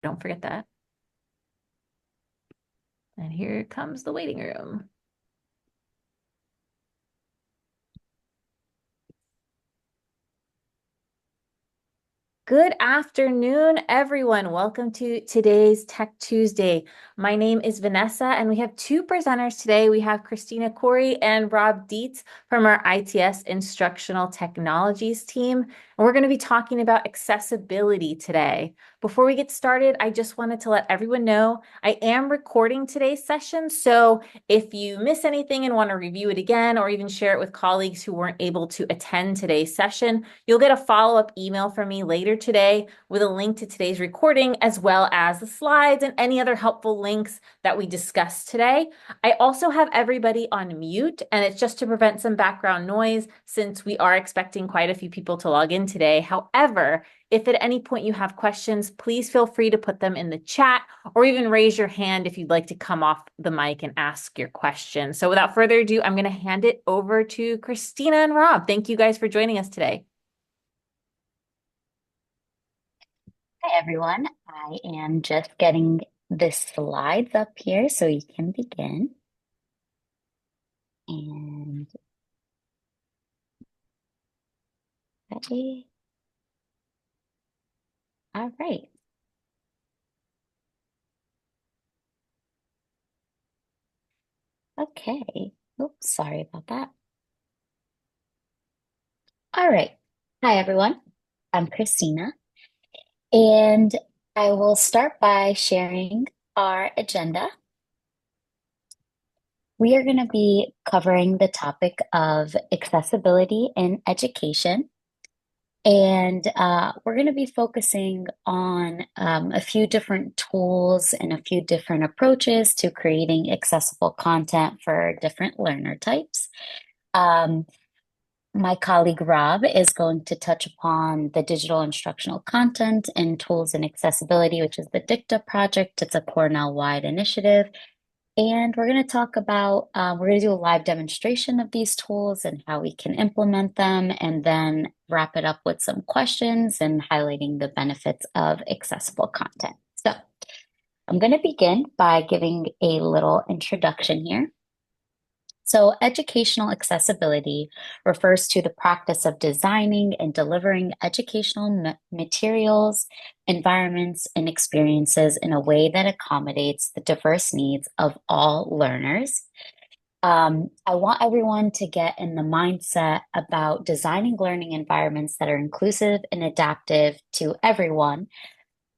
Don't forget that. And here comes the waiting room. Good afternoon, everyone. Welcome to today's Tech Tuesday. My name is Vanessa, and we have two presenters today. We have Cristina Koorie and Rob Dietz from our ITS Instructional Technologies team. And we're going to be talking about accessibility today. Before we get started, I just wanted to let everyone know I am recording today's session. So if you miss anything and want to review it again, or even share it with colleagues who weren't able to attend today's session, you'll get a follow-up email from me later today with a link to today's recording, as well as the slides and any other helpful links that we discussed today. I also have everybody on mute, and it's just to prevent some background noise since we are expecting quite a few people to log in today. However, if at any point you have questions, please feel free to put them in the chat or even raise your hand if you'd like to come off the mic and ask your question. So without further ado, I'm going to hand it over to Cristina and Rob. Thank you guys for joining us today. Hi, everyone. I am just getting the slides up here so you can begin. And ready. All right. Okay. Oops, sorry about that. All right. Hi, everyone. I'm Christina, and I will start by sharing our agenda. We are going to be covering the topic of accessibility in education. And we're going to be focusing on a few different tools and a few different approaches to creating accessible content for different learner types. Um, my colleague Rob is going to touch upon the digital instructional content and tools and accessibility, which is the DICTA project. It's a Cornell-wide initiative. And we're going to talk about, we're going to do a live demonstration of these tools and how we can implement them, and then wrap it up with some questions and highlighting the benefits of accessible content. So I'm going to begin by giving a little introduction here. So educational accessibility refers to the practice of designing and delivering educational materials, environments, and experiences in a way that accommodates the diverse needs of all learners. I want everyone to get in the mindset about designing learning environments that are inclusive and adaptive to everyone,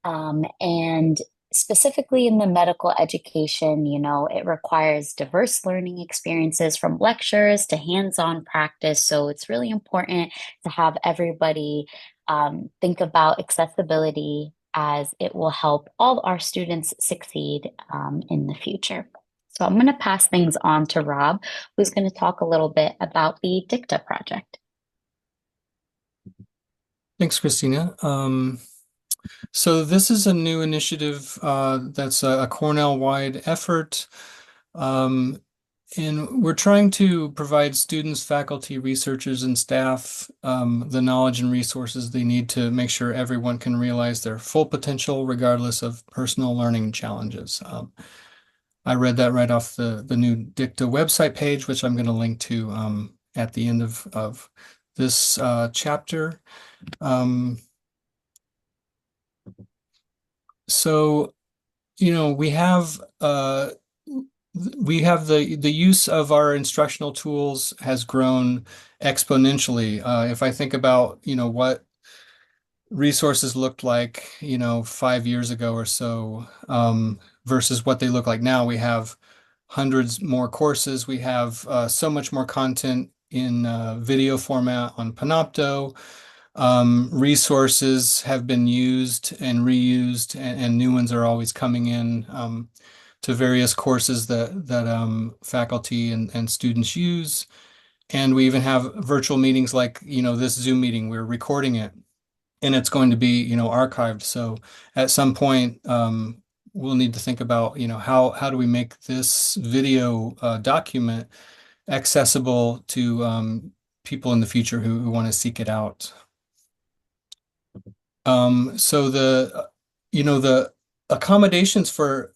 and specifically in the medical education, it requires diverse learning experiences from lectures to hands-on practice. So it's really important to have everybody think about accessibility as it will help all our students succeed in the future. So I'm going to pass things on to Rob, who's going to talk a little bit about the DICTA project. Thanks, Christina. So this is a new initiative that's a Cornell-wide effort. And we're trying to provide students, faculty, researchers, and staff the knowledge and resources they need to make sure everyone can realize their full potential regardless of personal learning challenges. I read that right off the new DICTA website page, which I'm going to link to at the end of this chapter. So, we have the use of our instructional tools has grown exponentially. If I think about, what resources looked like, 5 years ago or so, versus what they look like now, we have hundreds more courses. We have so much more content in video format on Panopto. Resources have been used and reused, and new ones are always coming in to various courses that faculty and students use. And we even have virtual meetings like, this Zoom meeting. We're recording it, and it's going to be, archived. So at some point, we'll need to think about, how do we make this video document accessible to people in the future who want to seek it out. So the accommodations for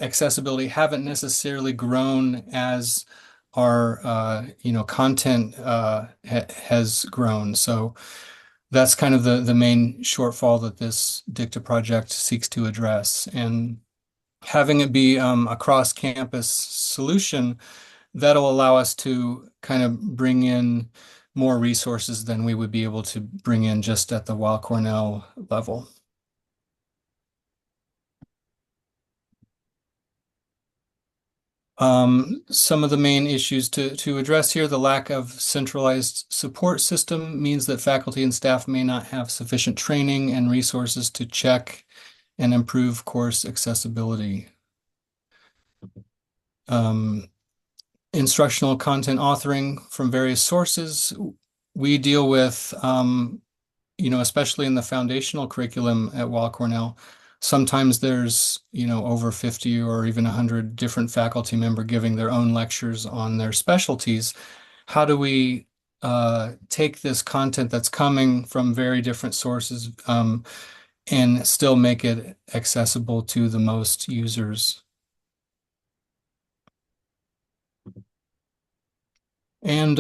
accessibility haven't necessarily grown as our content has grown. So that's kind of the main shortfall that this Dicta project seeks to address. And having it be a cross-campus solution, that'll allow us to kind of bring in more resources than we would be able to bring in just at the Weill Cornell level. Some of the main issues to address here, the lack of centralized support system means that faculty and staff may not have sufficient training and resources to check and improve course accessibility. Instructional content authoring from various sources. We deal with, especially in the foundational curriculum at Weill Cornell, sometimes there's, over 50 or even 100 different faculty member giving their own lectures on their specialties. How do we take this content that's coming from very different sources and still make it accessible to the most users? And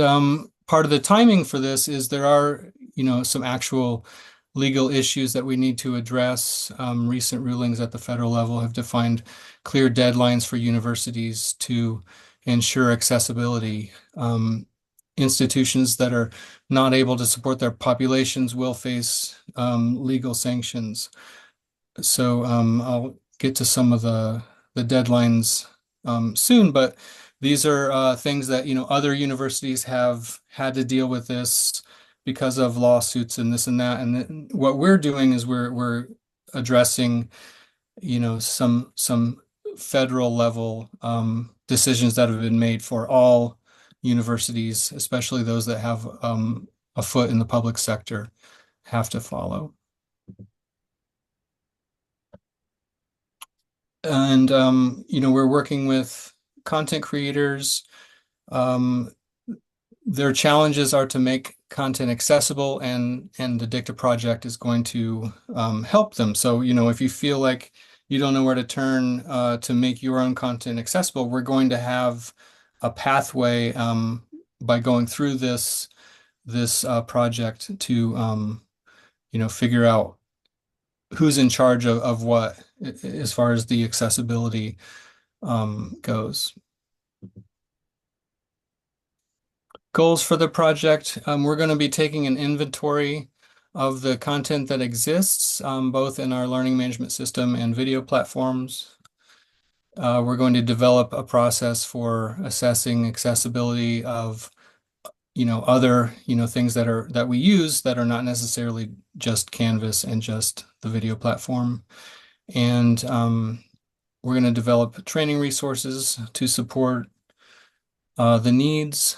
part of the timing for this is there are, some actual legal issues that we need to address. Recent rulings at the federal level have defined clear deadlines for universities to ensure accessibility. Institutions that are not able to support their populations will face legal sanctions. So I'll get to some of the deadlines soon, but these are things that, other universities have had to deal with this because of lawsuits and this and that. And what we're doing is we're addressing, some federal level decisions that have been made for all universities, especially those that have a foot in the public sector, have to follow. And we're working with content creators. Their challenges are to make content accessible, and the Dicta project is going to help them. So, if you feel like you don't know where to turn to make your own content accessible, we're going to have a pathway by going through this project to figure out who's in charge of what as far as the accessibility goes. Goals for the project. We're going to be taking an inventory of the content that exists, both in our learning management system and video platforms. We're going to develop a process for assessing accessibility of, other, things that we use that are not necessarily just Canvas and just the video platform. And we're going to develop training resources to support the needs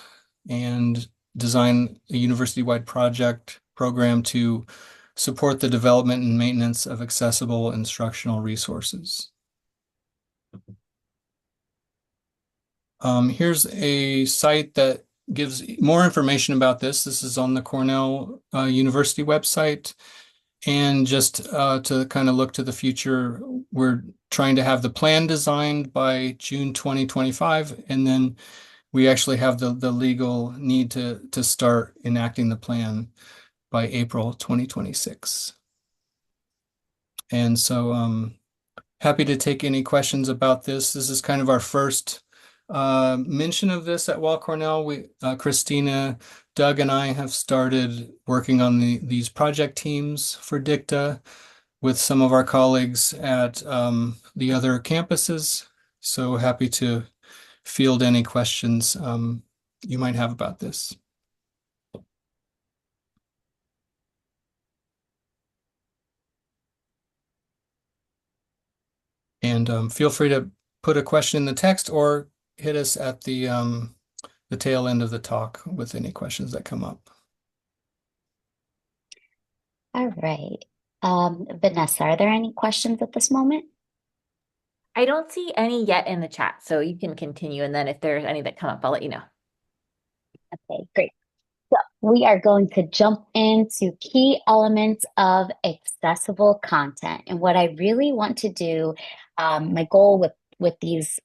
and design a university-wide program to support the development and maintenance of accessible instructional resources. Here's a site that gives more information about this. This is on the Cornell University website. And just to kind of look to the future, we're trying to have the plan designed by June 2025, and then we actually have the legal need to start enacting the plan by April 2026. And so happy to take any questions about this. This is kind of our first mention of this at Weill Cornell. Cristina, Doug, and I have started working on these project teams for Dicta with some of our colleagues at the other campuses. So happy to field any questions you might have about this. And feel free to put a question in the text or hit us at the tail end of the talk with any questions that come up. All right. Vanessa, are there any questions at this moment? I don't see any yet in the chat, so you can continue. And then if there's any that come up, I'll let you know. Okay, great. We are going to jump into key elements of accessible content. And what I really want to do, my goal with these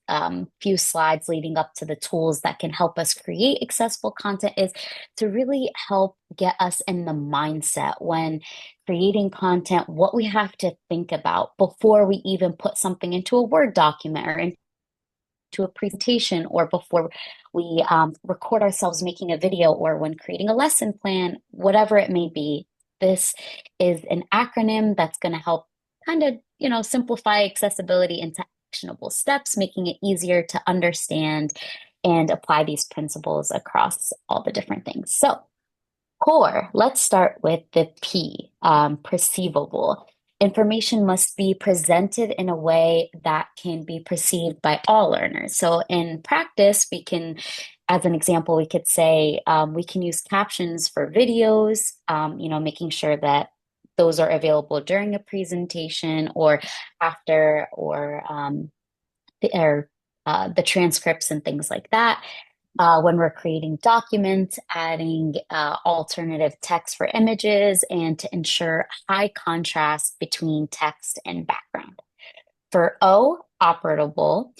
few slides leading up to the tools that can help us create accessible content is to really help get us in the mindset when creating content, what we have to think about before we even put something into a Word document or to a presentation or before we record ourselves making a video or when creating a lesson plan, whatever it may be. This is an acronym that's going to help kind of, simplify accessibility into actionable steps, making it easier to understand and apply these principles across all the different things. So, core, let's start with the P, perceivable. Information must be presented in a way that can be perceived by all learners. So in practice, we can, as an example, we could say we can use captions for videos, making sure that those are available during a presentation or after, or the transcripts and things like that. When we're creating documents, adding alternative text for images, and to ensure high contrast between text and background. For O, operable,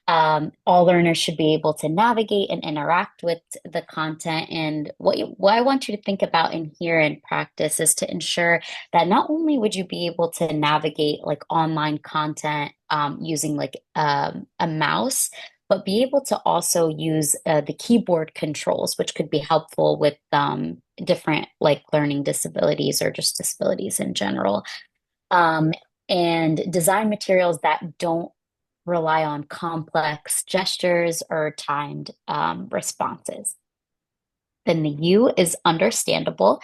all learners should be able to navigate and interact with the content. And what I want you to think about in here in practice is to ensure that not only would you be able to navigate like online content using like a mouse, but be able to also use the keyboard controls, which could be helpful with different like learning disabilities or just disabilities in general. Um, and design materials that don't rely on complex gestures or timed responses. Then the U is understandable.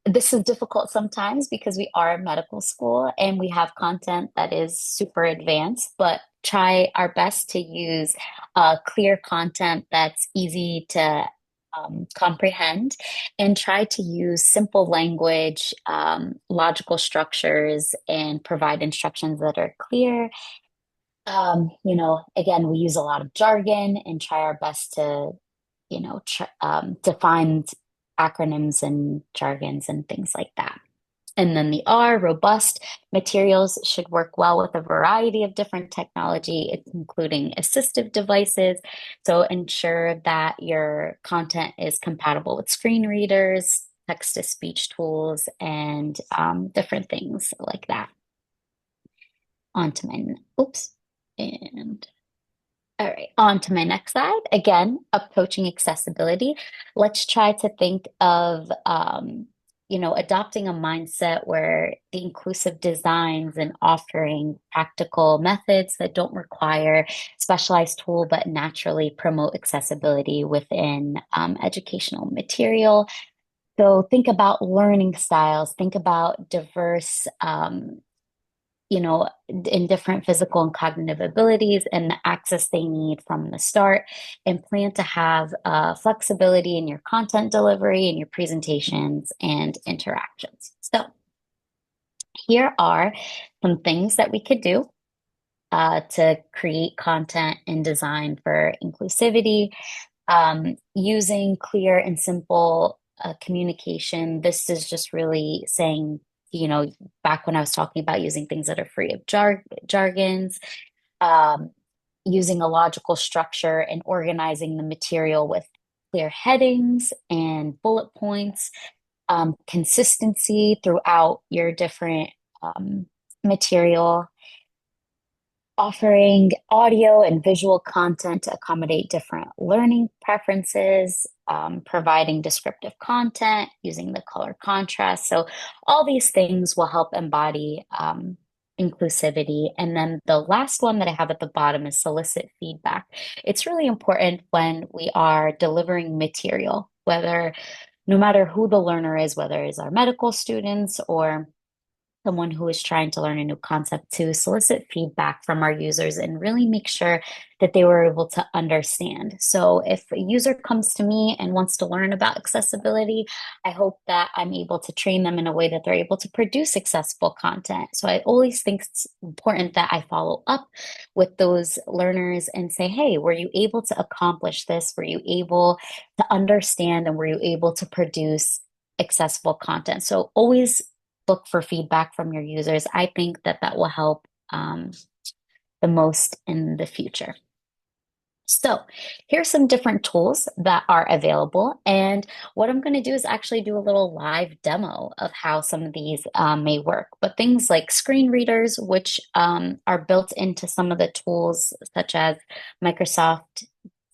This is difficult sometimes because we are a medical school and we have content that is super advanced, but try our best to use clear content that's easy to comprehend and try to use simple language, logical structures, and provide instructions that are clear. Again, we use a lot of jargon and try our best to define acronyms and jargons and things like that. And then the R, robust materials should work well with a variety of different technology, including assistive devices. So ensure that your content is compatible with screen readers, text-to-speech tools, and different things like that. On to my, oops, and all right, on to my next slide. Again, approaching accessibility. Let's try to think of, adopting a mindset where the inclusive designs and offering practical methods that don't require specialized tool, but naturally promote accessibility within educational material. So think about learning styles, think about diverse in different physical and cognitive abilities and the access they need from the start, and plan to have flexibility in your content delivery and your presentations and interactions. So here are some things that we could do to create content and design for inclusivity. Using clear and simple communication. This is just really saying, back when I was talking about using things that are free of jargons, um, using a logical structure and organizing the material with clear headings and bullet points, consistency throughout your different material, offering audio and visual content to accommodate different learning preferences, providing descriptive content, using the color contrast. So all these things will help embody inclusivity. And then the last one that I have at the bottom is solicit feedback. It's really important when we are delivering material, no matter who the learner is, whether it's our medical students or someone who is trying to learn a new concept to solicit feedback from our users and really make sure that they were able to understand. So if a user comes to me and wants to learn about accessibility, I hope that I'm able to train them in a way that they're able to produce accessible content. So I always think it's important that I follow up with those learners and say, hey, were you able to accomplish this? Were you able to understand and were you able to produce accessible content? So always look for feedback from your users. I think that that will help the most in the future. So here's some different tools that are available. And what I'm going to do is actually do a little live demo of how some of these may work. But things like screen readers, which are built into some of the tools such as Microsoft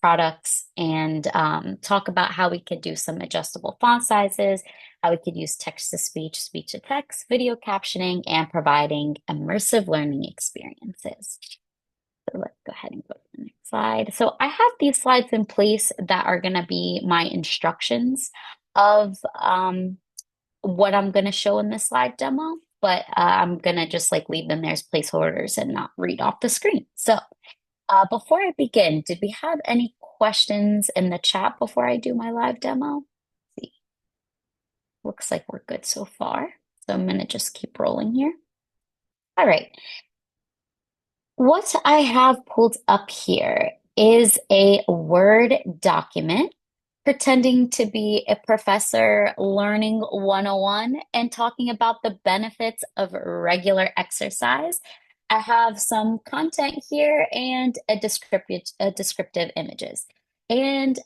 products, and talk about how we could do some adjustable font sizes, how we could use text to speech, speech to text, video captioning, and providing immersive learning experiences. So let's go ahead and go to the next slide. So I have these slides in place that are going to be my instructions of what I'm going to show in this slide demo, but I'm going to just like leave them there as placeholders and not read off the screen. So before I begin, did we have any questions in the chat before I do my live demo? Let's see. Looks like we're good so far. So I'm going to just keep rolling here. All right. What I have pulled up here is a Word document pretending to be a professor learning 101 and talking about the benefits of regular exercise. I have some content here and a descriptive images. And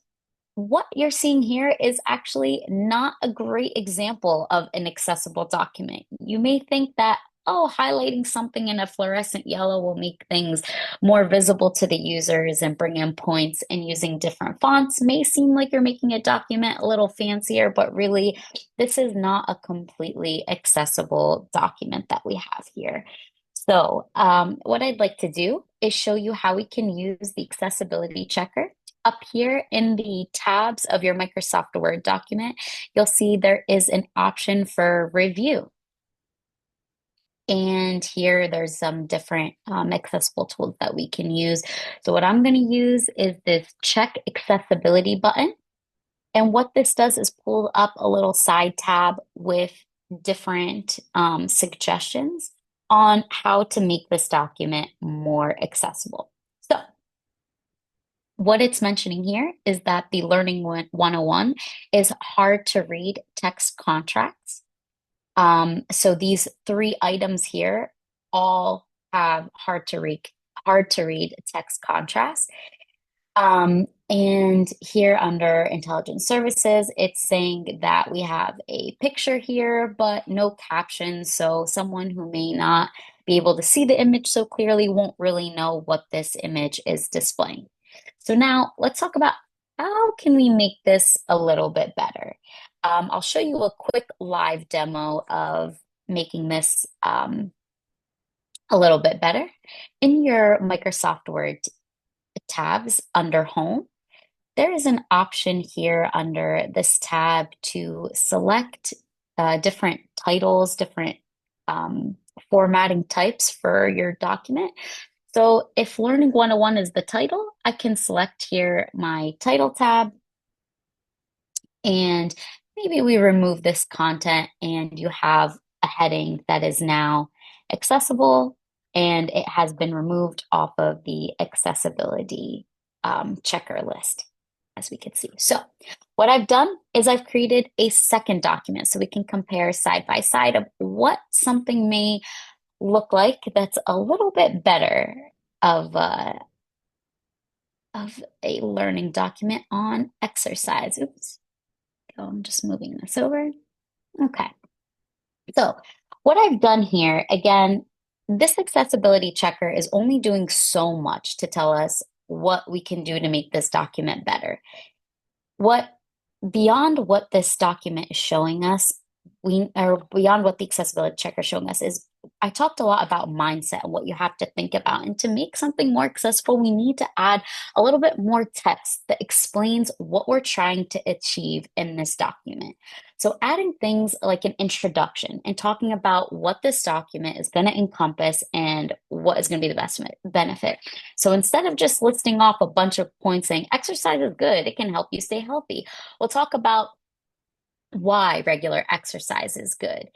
what you're seeing here is actually not a great example of an accessible document. You may think that, oh, highlighting something in a fluorescent yellow will make things more visible to the users and bring in points, and using different fonts may seem like you're making a document a little fancier, but really, this is not a completely accessible document that we have here. So what I'd like to do is show you how we can use the accessibility checker. Up here in the tabs of your Microsoft Word document, you'll see there is an option for review. And here there's some different accessible tools that we can use. So what I'm going to use is this check accessibility button. And what this does is pull up a little side tab with different suggestions on how to make this document more accessible. So what it's mentioning here is that the Learning 101 is hard to read text contracts. So these three items here all have hard to read text contrast. And here under Intelligence Services, it's saying that we have a picture here, but no caption. So someone who may not be able to see the image so clearly won't really know what this image is displaying. So now let's talk about how can we make this a little bit better. I'll show you a quick live demo of making this a little bit better. In your Microsoft Word tabs under Home, there is an option here under this tab to select different titles, different formatting types for your document. So if Learning 101 is the title, I can select here my title tab, and maybe we remove this content and you have a heading that is now accessible and it has been removed off of the accessibility checker list, as we can see. So what I've done is I've created a second document so we can compare side by side of what something may look like that's a little bit better of a learning document on exercise. Oops. So I'm just moving this over. Okay. So what I've done here, again, this accessibility checker is only doing so much to tell us what we can do to make this document better. Beyond what this document is showing us, beyond what the accessibility checker is showing us is, I talked a lot about mindset and what you have to think about. And to make something more accessible, we need to add a little bit more text that explains what we're trying to achieve in this document. So adding things like an introduction and talking about what this document is going to encompass and what is going to be the best benefit. So instead of just listing off a bunch of points saying exercise is good, it can help you stay healthy, we'll talk about why regular exercise is good.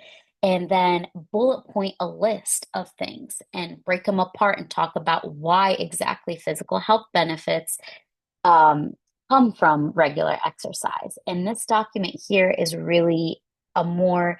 And then bullet point a list of things and break them apart and talk about why exactly physical health benefits um, come from regular exercise. And this document here is really a more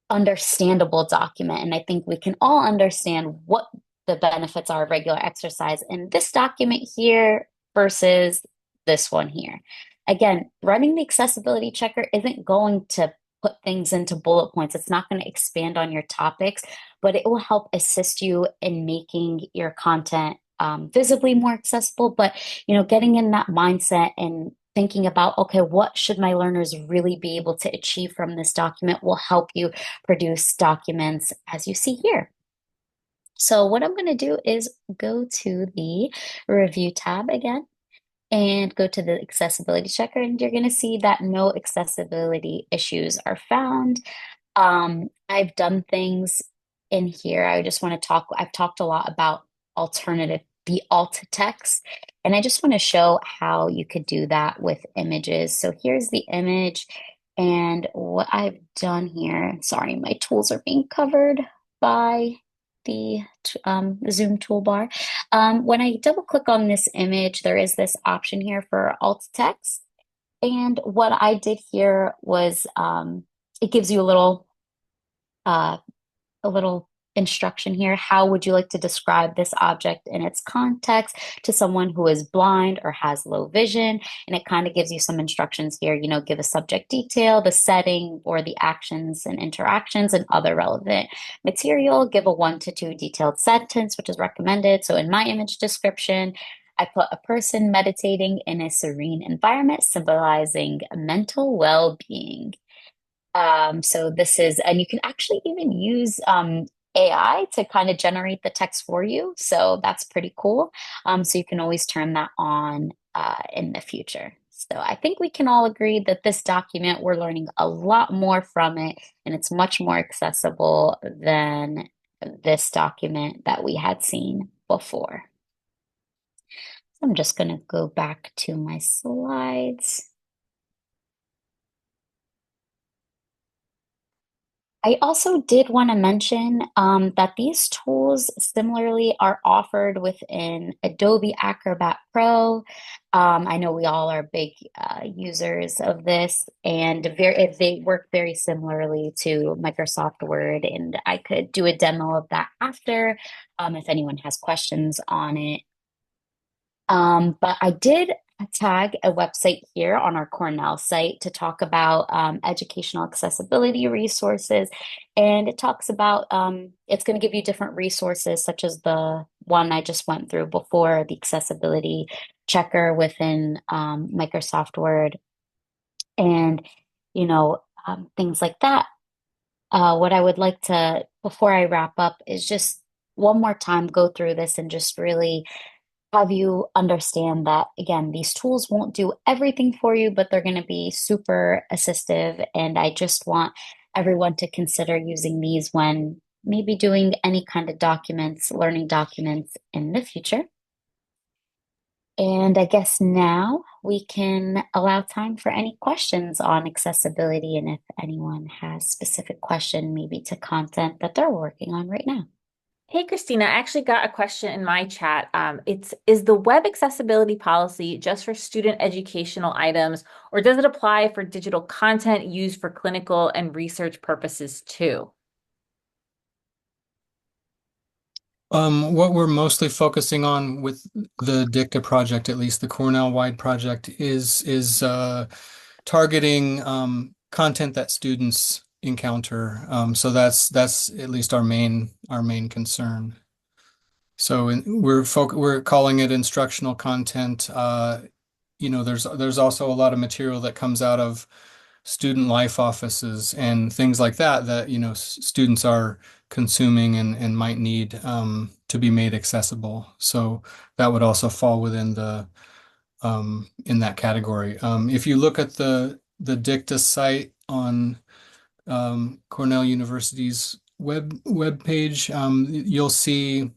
understandable document. And I think we can all understand what the benefits are of regular exercise in this document here versus this one here. Again, running the accessibility checker isn't going to put things into bullet points. It's not going to expand on your topics, but it will help assist you in making your content visibly more accessible. But getting in that mindset and thinking about, okay, what should my learners really be able to achieve from this document will help you produce documents as you see here. So what I'm going to do is go to the review tab again and go to the accessibility checker, and you're going to see that no accessibility issues are found. I've done things in here. I just want to talk, I've talked a lot about alternative, the alt text, and I just want to show how you could do that with images. So here's the image, and what I've done here, sorry, my tools are being covered by the Zoom toolbar. When I double click on this image, there is this option here for alt text. And what I did here was it gives you uh, a little instruction here. How would you like to describe this object in its context to someone who is blind or has low vision? And it kind of gives you some instructions here, give a subject detail, the setting or the actions and interactions and other relevant material. Give a 1 to 2 detailed sentence, which is recommended. So in my image description, I put a person meditating in a serene environment, symbolizing mental well-being. So this is, and you can actually even use AI to kind of generate the text for you. So that's pretty cool. So you can always turn that on in the future. So I think we can all agree that this document, we're learning a lot more from it, and it's much more accessible than this document that we had seen before. So I'm just going to go back to my slides. I also did want to mention that these tools similarly are offered within Adobe Acrobat Pro. I know we all are big users of this, and they work very similarly to Microsoft Word, and I could do a demo of that after if anyone has questions on it. But I did tag a website here on our Cornell site to talk about educational accessibility resources. And it talks about, it's going to give you different resources, such as the one I just went through before, the accessibility checker within Microsoft Word, and, things like that. What I would like to, before I wrap up, is just one more time go through this and just really have you understand that, again, these tools won't do everything for you, but they're going to be super assistive. And I just want everyone to consider using these when maybe doing any kind of documents, learning documents in the future. And I guess now we can allow time for any questions on accessibility, and if anyone has specific question, maybe to content that they're working on right now. Hey, Christina, I actually got a question in my chat. Is the web accessibility policy just for student educational items, or does it apply for digital content used for clinical and research purposes too? What we're mostly focusing on with the DICTA project, at least the Cornell-wide project, is targeting content that students encounter. So that's at least our main concern. So we're calling it instructional content. There's also a lot of material that comes out of student life offices and things like that students are consuming and might need to be made accessible. So that would also fall within the in that category. If you look at the the Dicta site on Cornell University's web page, you'll see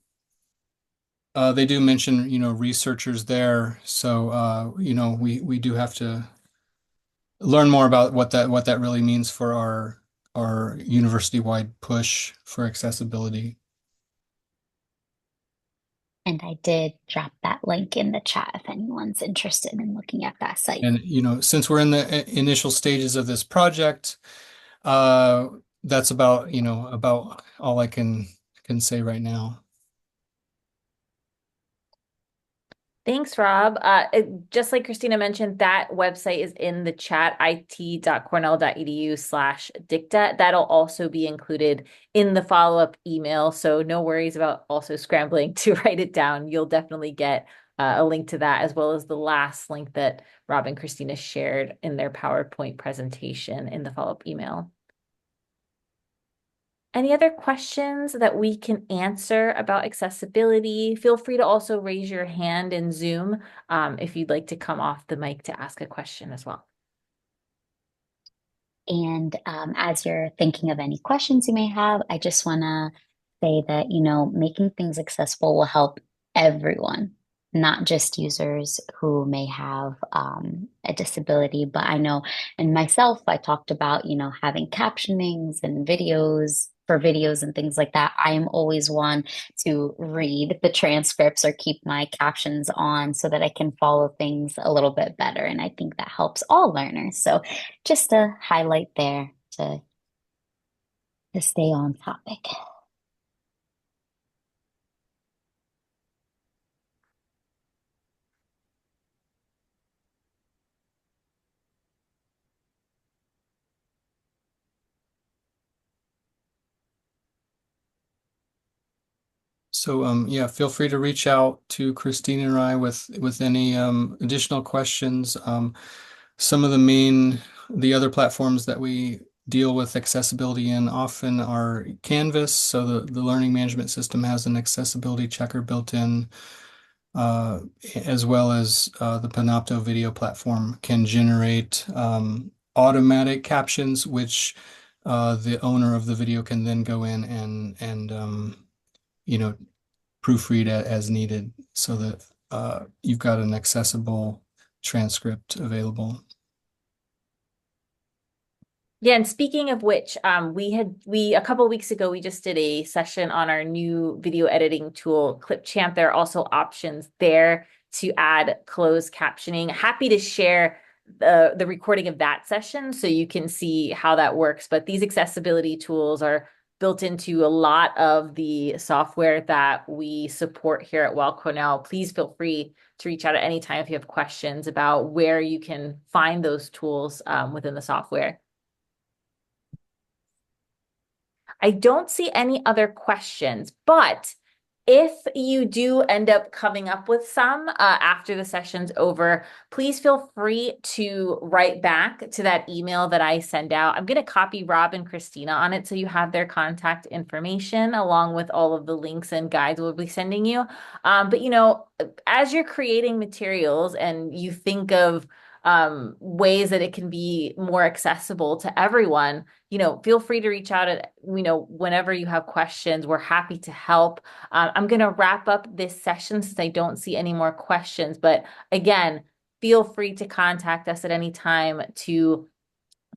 they do mention, researchers there. So, we do have to learn more about what that really means for our university-wide push for accessibility. And I did drop that link in the chat if anyone's interested in looking at that site. And, since we're in the initial stages of this project, uh, that's about all I can say right now. Thanks, Rob. Just like Christina mentioned, that website is in the chat, it.cornell.edu/dicta. That'll also be included in the follow-up email. So no worries about also scrambling to write it down. You'll definitely get a link to that, as well as the last link that Rob and Christina shared in their PowerPoint presentation in the follow-up email. Any other questions that we can answer about accessibility? Feel free to also raise your hand in Zoom if you'd like to come off the mic to ask a question as well. And as you're thinking of any questions you may have, I just want to say that, making things accessible will help everyone, not just users who may have a disability. But I know, and myself, I talked about, having captionings and videos for videos and things like that. I am always one to read the transcripts or keep my captions on so that I can follow things a little bit better. And I think that helps all learners. So just a highlight there to stay on topic. So yeah, feel free to reach out to Christina and I with any additional questions. Some of the other platforms that we deal with accessibility in often are Canvas. So the learning management system has an accessibility checker built in, uh, as well as the Panopto video platform can generate automatic captions, which the owner of the video can then go in and you know, proofread as needed so that you've got an accessible transcript available. Yeah, and speaking of which, we a couple weeks ago we just did a session on our new video editing tool, Clipchamp. There are also options there to add closed captioning. Happy to share the recording of that session so you can see how that works. But these accessibility tools are built into a lot of the software that we support here at Weill Cornell. Please feel free to reach out at any time if you have questions about where you can find those tools within the software. I don't see any other questions, but if you do end up coming up with some after the session's over, please feel free to write back to that email that I send out. I'm going to copy Rob and Christina on it so you have their contact information along with all of the links and guides we'll be sending you. But as you're creating materials and you think of ways that it can be more accessible to everyone, feel free to reach out at, whenever you have questions. We're happy to help. I'm going to wrap up this session since I don't see any more questions. But again, feel free to contact us at any time to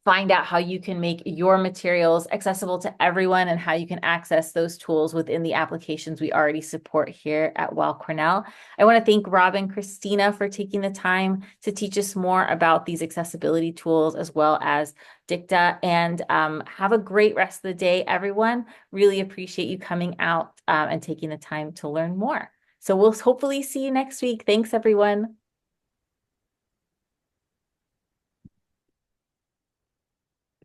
find out how you can make your materials accessible to everyone and how you can access those tools within the applications we already support here at Weill Cornell. I want to thank Rob and Christina for taking the time to teach us more about these accessibility tools as well as Dicta, and have a great rest of the day, everyone. Really appreciate you coming out and taking the time to learn more. So we'll hopefully see you next week. Thanks, everyone.